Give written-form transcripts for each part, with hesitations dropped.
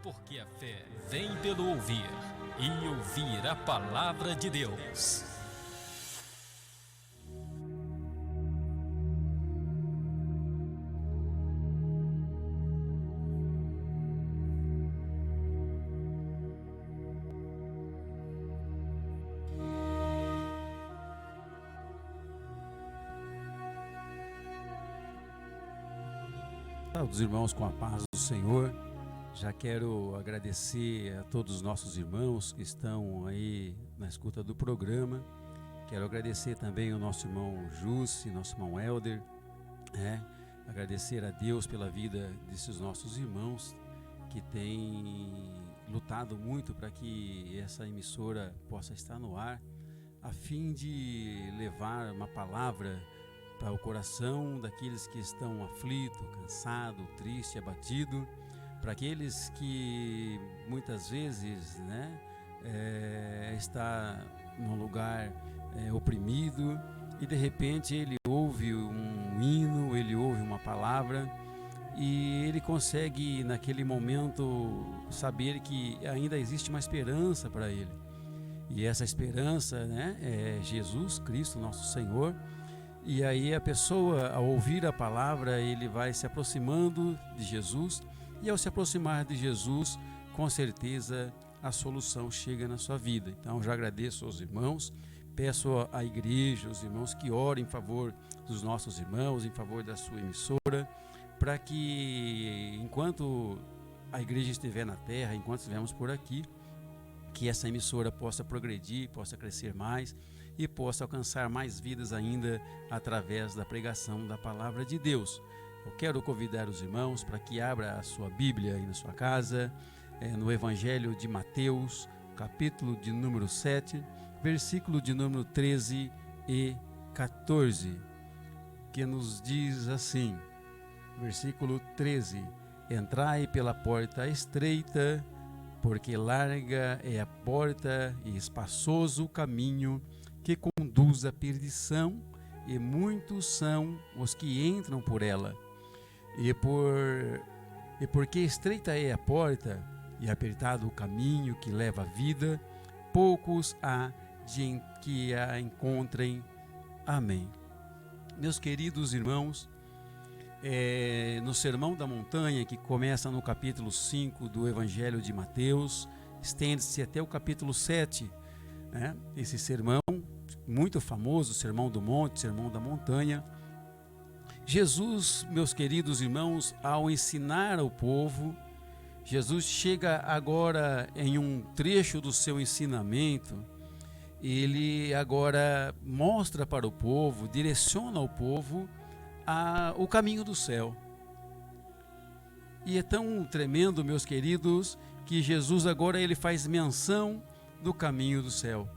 Porque a fé vem pelo ouvir, e ouvir a palavra de Deus. Os irmãos, com a paz do Senhor, já quero agradecer a todos os nossos irmãos que estão aí na escuta do programa. Quero agradecer também ao nosso irmão Jussi, nosso irmão Helder, agradecer a Deus pela vida desses nossos irmãos que têm lutado muito para que essa emissora possa estar no ar, a fim de levar uma palavra para o coração daqueles que estão aflitos, cansados, tristes, abatidos, para aqueles que muitas vezes está num lugar oprimido e de repente ele ouve um hino, ele ouve uma palavra e ele consegue naquele momento saber que ainda existe uma esperança para ele. E essa esperança é Jesus Cristo, nosso Senhor. E aí a pessoa, ao ouvir a palavra, ele vai se aproximando de Jesus, e ao se aproximar de Jesus, com certeza a solução chega na sua vida. Então já agradeço aos irmãos, peço à igreja, aos irmãos que orem em favor dos nossos irmãos, em favor da sua emissora, para que enquanto a igreja estiver na terra, enquanto estivermos por aqui, que essa emissora possa progredir, possa crescer mais e possa alcançar mais vidas ainda através da pregação da palavra de Deus. Eu quero convidar os irmãos para que abra a sua Bíblia aí na sua casa, no Evangelho de Mateus, capítulo de número 7, versículo de número 13 e 14, que nos diz assim, versículo 13: Entrai pela porta estreita, porque larga é a porta e espaçoso o caminho que conduz à perdição, e muitos são os que entram por ela. E porque estreita é a porta e apertado o caminho que leva à vida, poucos há de que a encontrem. Amém. Meus queridos irmãos, no Sermão da Montanha, que começa no capítulo 5 do Evangelho de Mateus, estende-se até o capítulo 7, esse sermão muito famoso, Sermão do Monte, Sermão da Montanha. Jesus, meus queridos irmãos, ao ensinar ao povo, Jesus chega agora em um trecho do seu ensinamento, ele agora mostra para o povo, direciona ao povo o caminho do céu. E é tão tremendo, meus queridos, que Jesus agora ele faz menção do caminho do céu.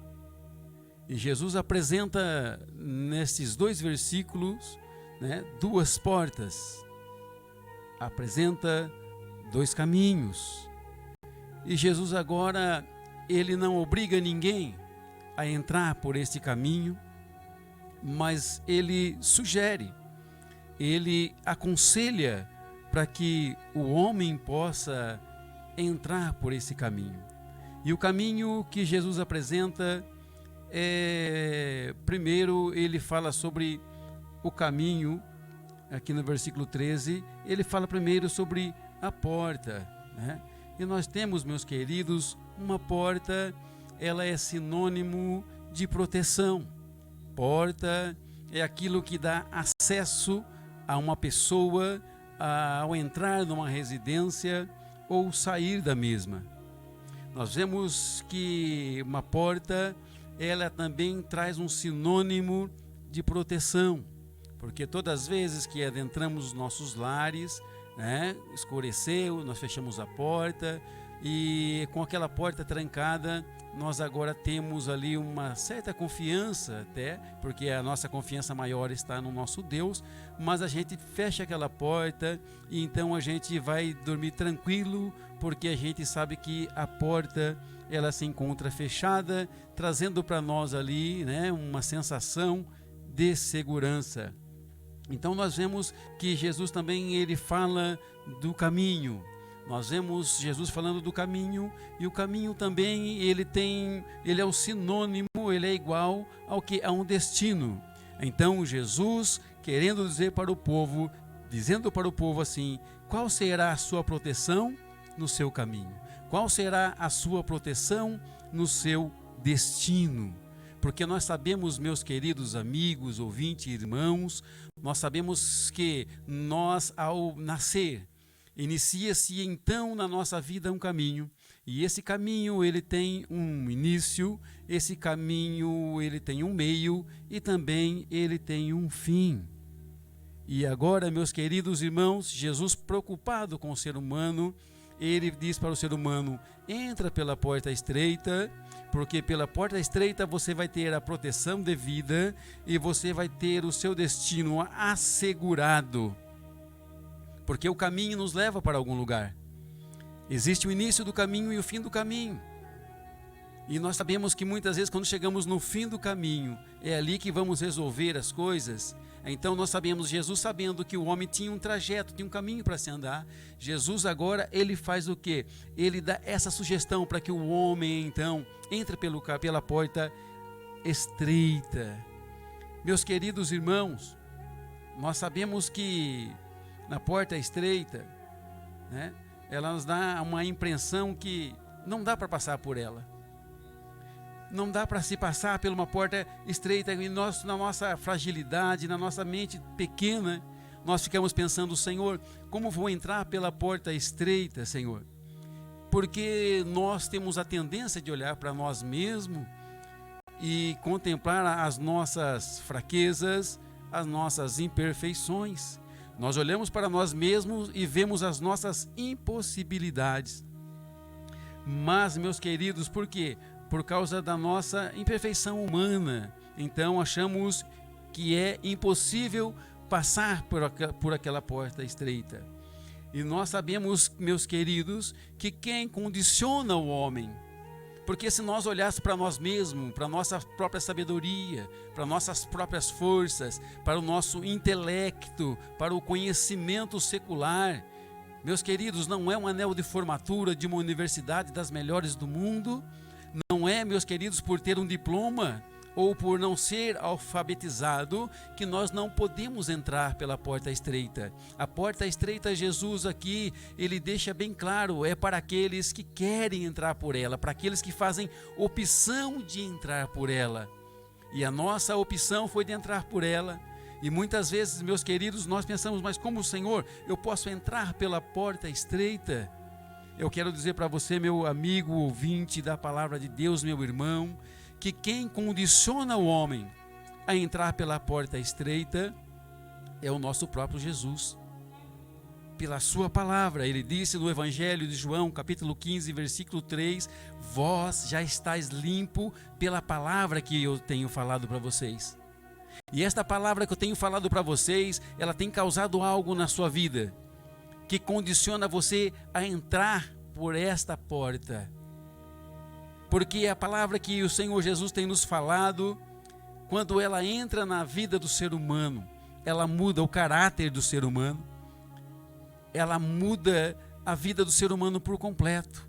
E Jesus apresenta nesses dois versículos duas portas, apresenta dois caminhos. E Jesus agora ele não obriga ninguém a entrar por este caminho, mas ele sugere, ele aconselha para que o homem possa entrar por esse caminho. E o caminho que Jesus apresenta primeiro ele fala sobre o caminho, aqui no versículo 13, ele fala primeiro sobre a porta, E nós temos, meus queridos, uma porta, ela é sinônimo de proteção. Porta é aquilo que dá acesso a uma pessoa ao entrar numa residência ou sair da mesma. Nós vemos que uma porta, ela também traz um sinônimo de proteção, porque todas as vezes que adentramos os nossos lares, escureceu, nós fechamos a porta e com aquela porta trancada, nós agora temos ali uma certa confiança até, porque a nossa confiança maior está no nosso Deus, mas a gente fecha aquela porta e então a gente vai dormir tranquilo, porque a gente sabe que a porta ela se encontra fechada, trazendo para nós ali uma sensação de segurança. Então nós vemos que Jesus também ele fala do caminho, Nós vemos Jesus falando do caminho, e o caminho também ele é o sinônimo, ele é igual ao que a um destino. Então Jesus, querendo dizer para o povo, dizendo para o povo assim: qual será a sua proteção no seu caminho? Qual será a sua proteção no seu destino? Porque nós sabemos, meus queridos amigos, ouvintes, irmãos, nós sabemos que nós, ao nascer, inicia-se então na nossa vida um caminho, e esse caminho ele tem um início, esse caminho ele tem um meio e também ele tem um fim. E agora, meus queridos irmãos, Jesus, preocupado com o ser humano, ele diz para o ser humano: entra pela porta estreita, porque pela porta estreita você vai ter a proteção devida e você vai ter o seu destino assegurado. Porque o caminho nos leva para algum lugar. Existe o início do caminho e o fim do caminho. E nós sabemos que muitas vezes quando chegamos no fim do caminho, é ali que vamos resolver as coisas. Então nós sabemos, Jesus sabendo que o homem tinha um trajeto, tinha um caminho para se andar, Jesus agora, ele faz o quê? Ele dá essa sugestão para que o homem então entre pela porta estreita. Meus queridos irmãos, nós sabemos que na porta estreita, né, ela nos dá uma impressão que não dá para passar por ela. Não dá para se passar por uma porta estreita, e nós, na nossa fragilidade, na nossa mente pequena, nós ficamos pensando: Senhor, como vou entrar pela porta estreita, Senhor? Porque nós temos a tendência de olhar para nós mesmos e contemplar as nossas fraquezas, as nossas imperfeições. Nós olhamos para nós mesmos e vemos as nossas impossibilidades. Mas, meus queridos, por quê? Por causa da nossa imperfeição humana. Então achamos que é impossível passar por aquela porta estreita. E nós sabemos, meus queridos, que quem condiciona o homem, porque se nós olhássemos para nós mesmos, para a nossa própria sabedoria, para nossas próprias forças, para o nosso intelecto, para o conhecimento secular, meus queridos, não é um anel de formatura de uma universidade das melhores do mundo. Não é, meus queridos, por ter um diploma ou por não ser alfabetizado que nós não podemos entrar pela porta estreita. A porta estreita, Jesus aqui, ele deixa bem claro, é para aqueles que querem entrar por ela, para aqueles que fazem opção de entrar por ela. E a nossa opção foi de entrar por ela. E muitas vezes, meus queridos, nós pensamos: mas como, Senhor, eu posso entrar pela porta estreita? Eu quero dizer para você, meu amigo ouvinte da palavra de Deus, meu irmão, que quem condiciona o homem a entrar pela porta estreita é o nosso próprio Jesus. Pela sua palavra, ele disse no Evangelho de João, capítulo 15, versículo 3, vós já estáis limpo pela palavra que eu tenho falado para vocês. E esta palavra que eu tenho falado para vocês, ela tem causado algo na sua vida, que condiciona você a entrar por esta porta. Porque a palavra que o Senhor Jesus tem nos falado, quando ela entra na vida do ser humano, ela muda o caráter do ser humano, ela muda a vida do ser humano por completo,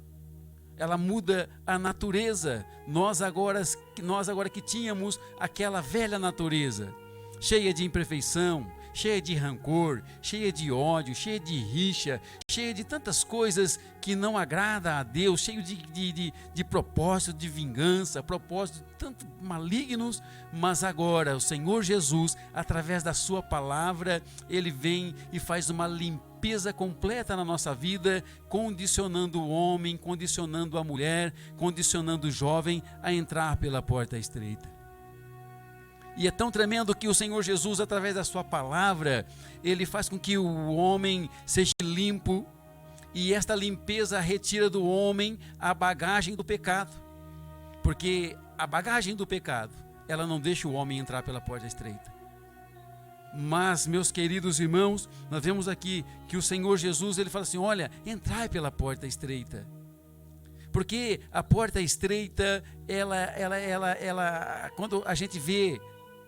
ela muda a natureza. Nós agora que tínhamos aquela velha natureza, cheia de imperfeição, cheia de rancor, cheia de ódio, cheia de rixa, cheia de tantas coisas que não agrada a Deus, cheio de propósitos de vingança, propósitos tanto malignos. Mas agora o Senhor Jesus, através da sua palavra, ele vem e faz uma limpeza completa na nossa vida, condicionando o homem, condicionando a mulher, condicionando o jovem a entrar pela porta estreita. E é tão tremendo que o Senhor Jesus, através da sua palavra, ele faz com que o homem seja limpo, e esta limpeza retira do homem a bagagem do pecado. Porque a bagagem do pecado, ela não deixa o homem entrar pela porta estreita. Mas, meus queridos irmãos, nós vemos aqui que o Senhor Jesus, ele fala assim: olha, entrai pela porta estreita. Porque a porta estreita, quando a gente vê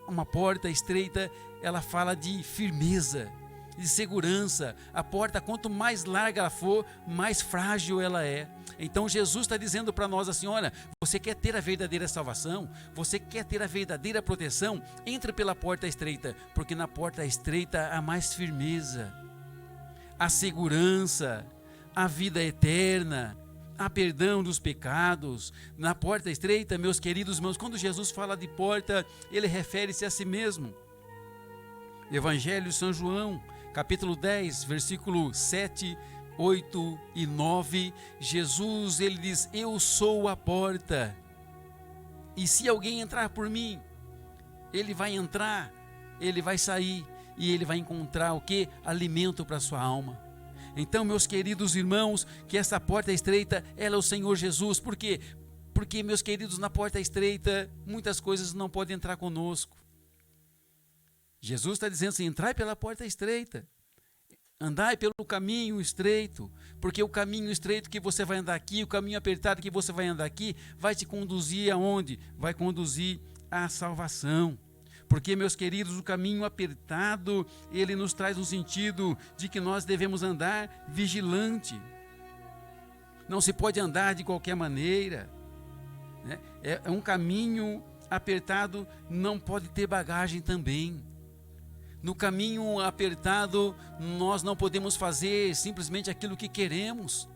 uma porta estreita, ela fala de firmeza, de segurança. A porta, quanto mais larga ela for, mais frágil ela é. Então Jesus está dizendo para nós assim: olha, você quer ter a verdadeira salvação? Você quer ter a verdadeira proteção? Entre pela porta estreita, porque na porta estreita há mais firmeza, há segurança, há vida eterna, há perdão dos pecados. Na porta estreita, meus queridos irmãos, quando Jesus fala de porta, ele refere-se a si mesmo. Evangelho de São João, capítulo 10, versículo 7, 8 e 9, Jesus, ele diz: eu sou a porta, e se alguém entrar por mim, ele vai entrar, ele vai sair, e ele vai encontrar o que? Alimento para a sua alma. Então, meus queridos irmãos, que essa porta estreita, ela é o Senhor Jesus. Por quê? Porque, meus queridos, na porta estreita, muitas coisas não podem entrar conosco. Jesus está dizendo assim: entrai pela porta estreita, andai pelo caminho estreito, porque o caminho estreito que você vai andar aqui, o caminho apertado que você vai andar aqui, vai te conduzir aonde? Vai conduzir à salvação. Porque, meus queridos, o caminho apertado, ele nos traz um sentido de que nós devemos andar vigilante. Não se pode andar de qualquer maneira, né? É um caminho apertado, não pode ter bagagem também. No caminho apertado, nós não podemos fazer simplesmente aquilo que queremos.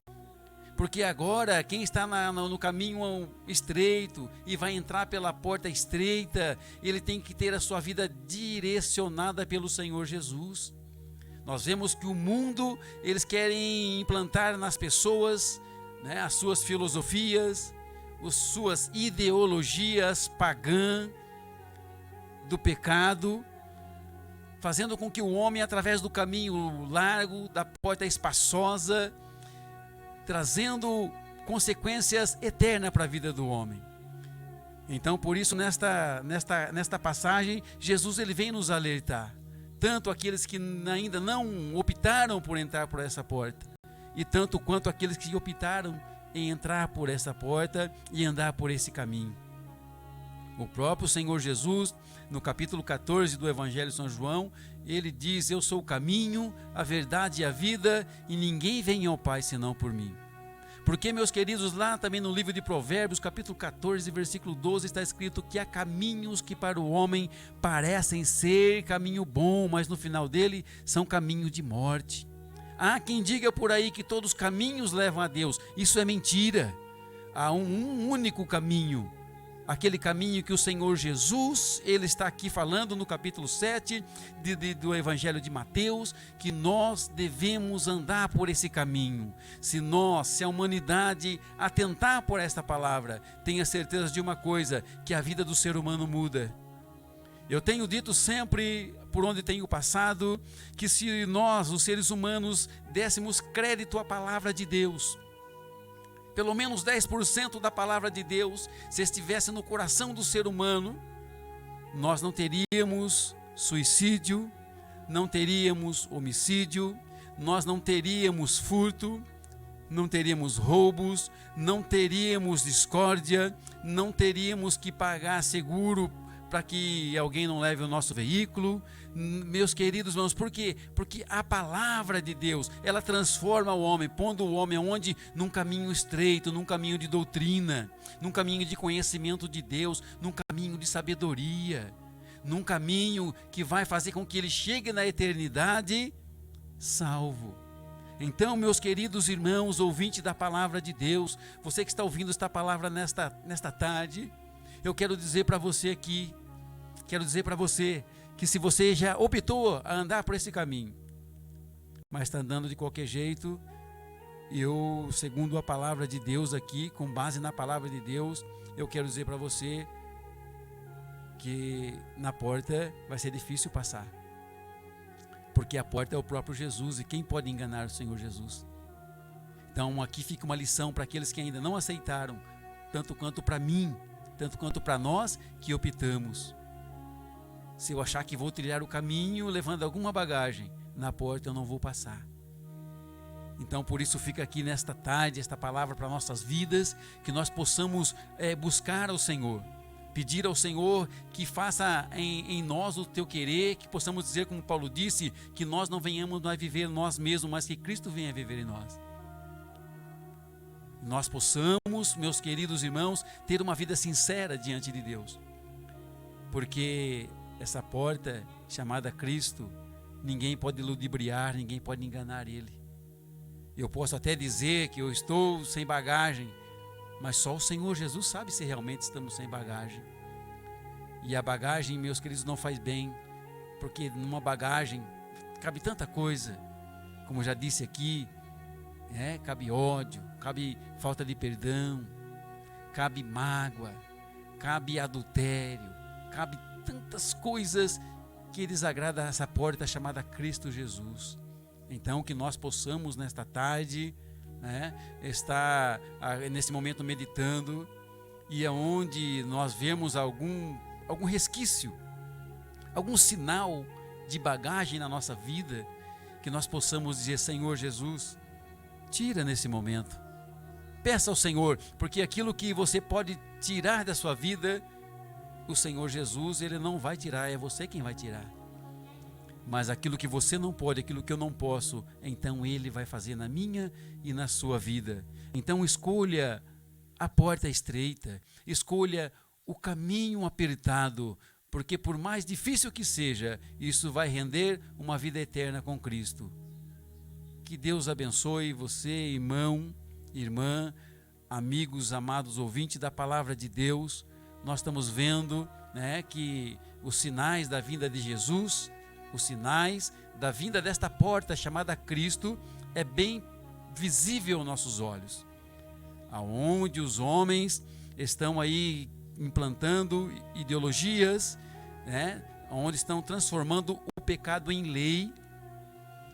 Porque agora, quem está no caminho estreito e vai entrar pela porta estreita, ele tem que ter a sua vida direcionada pelo Senhor Jesus. Nós vemos que o mundo, eles querem implantar nas pessoas, né, as suas filosofias, as suas ideologias pagãs do pecado, fazendo com que o homem, através do caminho largo, da porta espaçosa, trazendo consequências eternas para a vida do homem. Então, por isso, nesta passagem, Jesus ele vem nos alertar, tanto aqueles que ainda não optaram por entrar por essa porta, e tanto quanto aqueles que optaram em entrar por essa porta e andar por esse caminho. O próprio Senhor Jesus, no capítulo 14 do Evangelho de São João, ele diz: eu sou o caminho, a verdade e a vida, e ninguém vem ao Pai senão por mim. Porque, meus queridos, lá também no livro de Provérbios, capítulo 14, versículo 12, está escrito que há caminhos que para o homem parecem ser caminho bom, mas no final dele são caminho de morte. Há quem diga por aí que todos os caminhos levam a Deus. Isso é mentira. Há um único caminho, aquele caminho que o Senhor Jesus, ele está aqui falando no capítulo 7 do Evangelho de Mateus, que nós devemos andar por esse caminho. Se a humanidade atentar por esta palavra, tenha certeza de uma coisa, que a vida do ser humano muda. Eu tenho dito sempre, por onde tenho passado, que se nós, os seres humanos, dessemos crédito à palavra de Deus, pelo menos 10% da palavra de Deus, se estivesse no coração do ser humano, nós não teríamos suicídio, não teríamos homicídio, nós não teríamos furto, não teríamos roubos, não teríamos discórdia, não teríamos que pagar seguro para que alguém não leve o nosso veículo. Meus queridos irmãos, por quê? Porque a palavra de Deus, ela transforma o homem, pondo o homem onde? Num caminho estreito, num caminho de doutrina, num caminho de conhecimento de Deus, num caminho de sabedoria, num caminho que vai fazer com que ele chegue na eternidade salvo. Então, meus queridos irmãos, ouvintes da palavra de Deus, você que está ouvindo esta palavra nesta tarde, eu quero dizer para você aqui, que se você já optou a andar por esse caminho, mas está andando de qualquer jeito, eu, segundo a palavra de Deus aqui, com base na palavra de Deus, eu quero dizer para você que na porta vai ser difícil passar, porque a porta é o próprio Jesus, e quem pode enganar o Senhor Jesus? Então aqui fica uma lição para aqueles que ainda não aceitaram, tanto quanto para mim, tanto quanto para nós que optamos. Se eu achar que vou trilhar o caminho levando alguma bagagem, na porta eu não vou passar. Então por isso fica aqui nesta tarde esta palavra para nossas vidas, que nós possamos buscar ao Senhor, pedir ao Senhor que faça em nós o teu querer, que possamos dizer, como Paulo disse, que nós não venhamos a viver nós mesmos, mas que Cristo venha viver em nós. Nós possamos, meus queridos irmãos, ter uma vida sincera diante de Deus, porque essa porta chamada Cristo, ninguém pode ludibriar, ninguém pode enganar Ele. Eu posso até dizer que eu estou sem bagagem, mas só o Senhor Jesus sabe se realmente estamos sem bagagem. E a bagagem, meus queridos, não faz bem, porque numa bagagem cabe tanta coisa, como já disse aqui, cabe ódio, cabe falta de perdão, cabe mágoa, cabe adultério, cabe tantas coisas que desagrada essa porta chamada Cristo Jesus. Então que nós possamos nesta tarde, estar nesse momento meditando, e aonde nós vemos algum resquício, algum sinal de bagagem na nossa vida, que nós possamos dizer: Senhor Jesus, tira nesse momento. Peça ao Senhor, porque aquilo que você pode tirar da sua vida, o Senhor Jesus, Ele não vai tirar, é você quem vai tirar. Mas aquilo que você não pode, aquilo que eu não posso, então Ele vai fazer na minha e na sua vida. Então escolha a porta estreita, escolha o caminho apertado, porque por mais difícil que seja, isso vai render uma vida eterna com Cristo. Que Deus abençoe você, irmão, irmã, amigos, amados ouvintes da palavra de Deus. Nós estamos vendo, que os sinais da vinda de Jesus, os sinais da vinda desta porta chamada Cristo, é bem visível aos nossos olhos. Aonde os homens estão aí implantando ideologias, onde estão transformando o pecado em lei,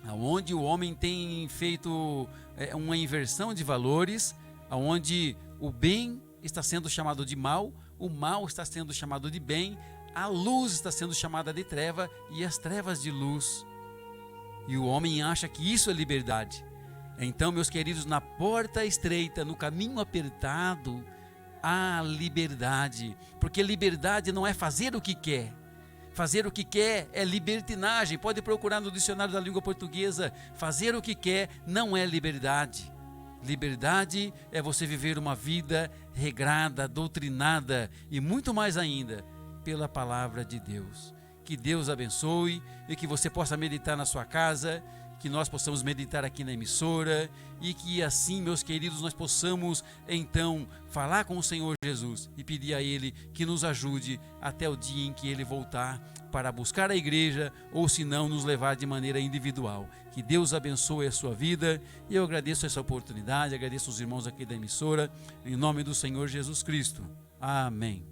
onde o homem tem feito uma inversão de valores, onde o bem está sendo chamado de mal, o mal está sendo chamado de bem, a luz está sendo chamada de treva e as trevas de luz. E o homem acha que isso é liberdade. Então, meus queridos, na porta estreita, no caminho apertado, há liberdade. Porque liberdade não é fazer o que quer. Fazer o que quer é libertinagem. Pode procurar no dicionário da língua portuguesa. Fazer o que quer não é liberdade. Liberdade é você viver uma vida regrada, doutrinada e muito mais ainda pela palavra de Deus. Que Deus abençoe e que você possa meditar na sua casa, que nós possamos meditar aqui na emissora e que assim, meus queridos, nós possamos então falar com o Senhor Jesus e pedir a Ele que nos ajude até o dia em que Ele voltar para buscar a igreja ou se não nos levar de maneira individual. Que Deus abençoe a sua vida e eu agradeço essa oportunidade, agradeço os irmãos aqui da emissora, em nome do Senhor Jesus Cristo. Amém.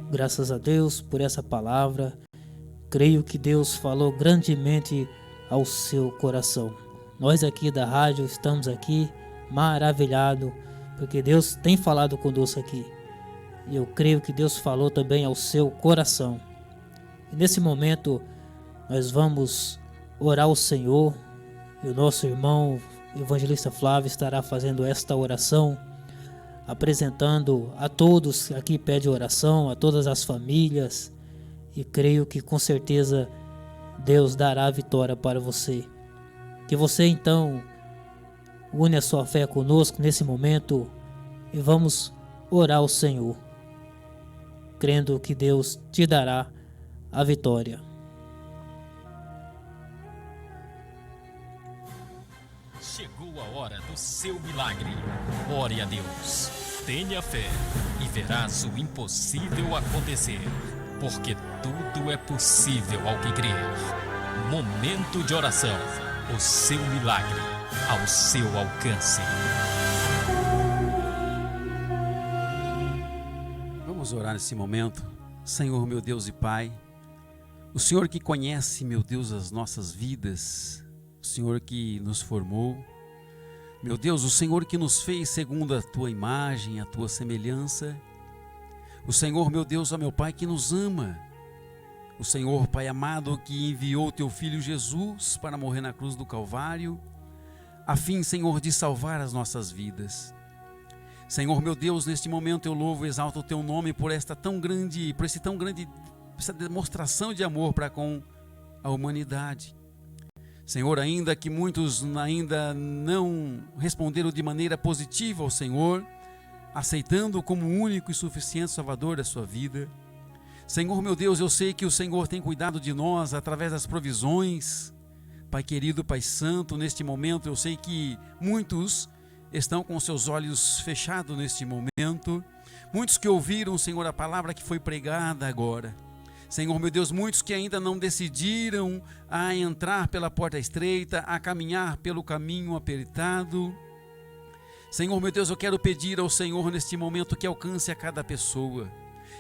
Graças a Deus por essa palavra. Creio que Deus falou grandemente ao seu coração. Nós aqui da rádio estamos aqui maravilhados, porque Deus tem falado conosco aqui. E eu creio que Deus falou também ao seu coração. E nesse momento nós vamos orar ao Senhor. E o nosso irmão evangelista Flávio estará fazendo esta oração, apresentando a todos que aqui pede oração, a todas as famílias, e creio que com certeza Deus dará a vitória para você. Que você então une a sua fé conosco nesse momento e vamos orar ao Senhor, crendo que Deus te dará a vitória. Chegou a hora do seu milagre. Ore a Deus, tenha fé e verás o impossível acontecer, porque tudo é possível ao que crer. Momento de oração, o seu milagre ao seu alcance. Vamos orar nesse momento, Senhor, meu Deus e Pai, o Senhor que conhece, meu Deus, as nossas vidas, o Senhor que nos formou, meu Deus, o Senhor que nos fez segundo a Tua imagem, a Tua semelhança, o Senhor, meu Deus, ó meu Pai, que nos ama, o Senhor, Pai amado, que enviou Teu Filho Jesus para morrer na cruz do Calvário, a fim, Senhor, de salvar as nossas vidas. Senhor, meu Deus, neste momento eu louvo e exalto o Teu nome por essa demonstração de amor para com a humanidade. Senhor, ainda que muitos ainda não responderam de maneira positiva ao Senhor, aceitando como único e suficiente Salvador da sua vida. Senhor, meu Deus, eu sei que o Senhor tem cuidado de nós através das provisões. Pai querido, Pai santo, neste momento eu sei que muitos estão com seus olhos fechados neste momento. Muitos que ouviram, Senhor, a palavra que foi pregada agora. Senhor, meu Deus, muitos que ainda não decidiram a entrar pela porta estreita, a caminhar pelo caminho apertado. Senhor, meu Deus, eu quero pedir ao Senhor neste momento que alcance a cada pessoa.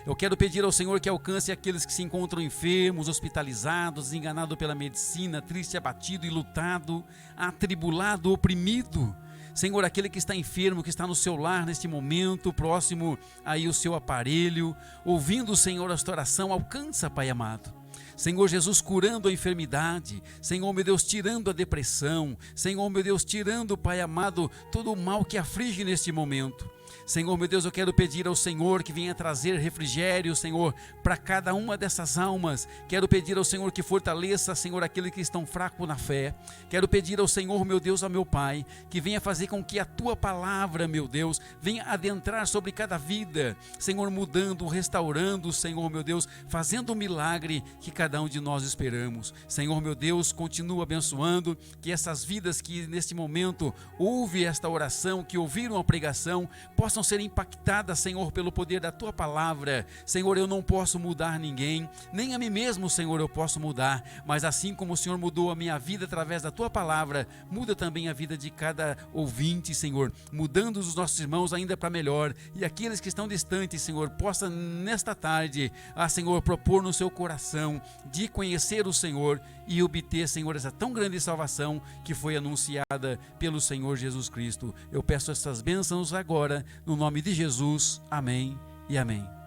Eu quero pedir ao Senhor que alcance aqueles que se encontram enfermos, hospitalizados, enganados pela medicina, triste, abatido e lutado, atribulado, oprimido. Senhor, aquele que está enfermo, que está no seu lar neste momento, próximo aí o seu aparelho, ouvindo, Senhor, a sua oração, alcança, Pai amado. Senhor Jesus, curando a enfermidade, Senhor, meu Deus, tirando a depressão, Senhor, meu Deus, tirando, Pai amado, todo o mal que aflige neste momento. Senhor, meu Deus, eu quero pedir ao Senhor que venha trazer refrigério, Senhor, para cada uma dessas almas. Quero pedir ao Senhor que fortaleça, Senhor, aqueles que estão fracos na fé. Quero pedir ao Senhor, meu Deus, ao meu Pai, que venha fazer com que a Tua palavra, meu Deus, venha adentrar sobre cada vida, Senhor, mudando, restaurando, Senhor, meu Deus, fazendo o milagre que cada um de nós esperamos. Senhor, meu Deus, continua abençoando, que essas vidas que neste momento ouvem esta oração, que ouviram a pregação, possam ser impactadas, Senhor, pelo poder da Tua palavra. Senhor, eu não posso mudar ninguém, nem a mim mesmo, Senhor, eu posso mudar, mas assim como o Senhor mudou a minha vida através da Tua palavra, muda também a vida de cada ouvinte, Senhor, mudando os nossos irmãos ainda para melhor, e aqueles que estão distantes, Senhor, possa nesta tarde, Senhor, propor no seu coração de conhecer o Senhor e obter, Senhor, essa tão grande salvação que foi anunciada pelo Senhor Jesus Cristo. Eu peço essas bênçãos agora, no nome de Jesus. Amém e amém.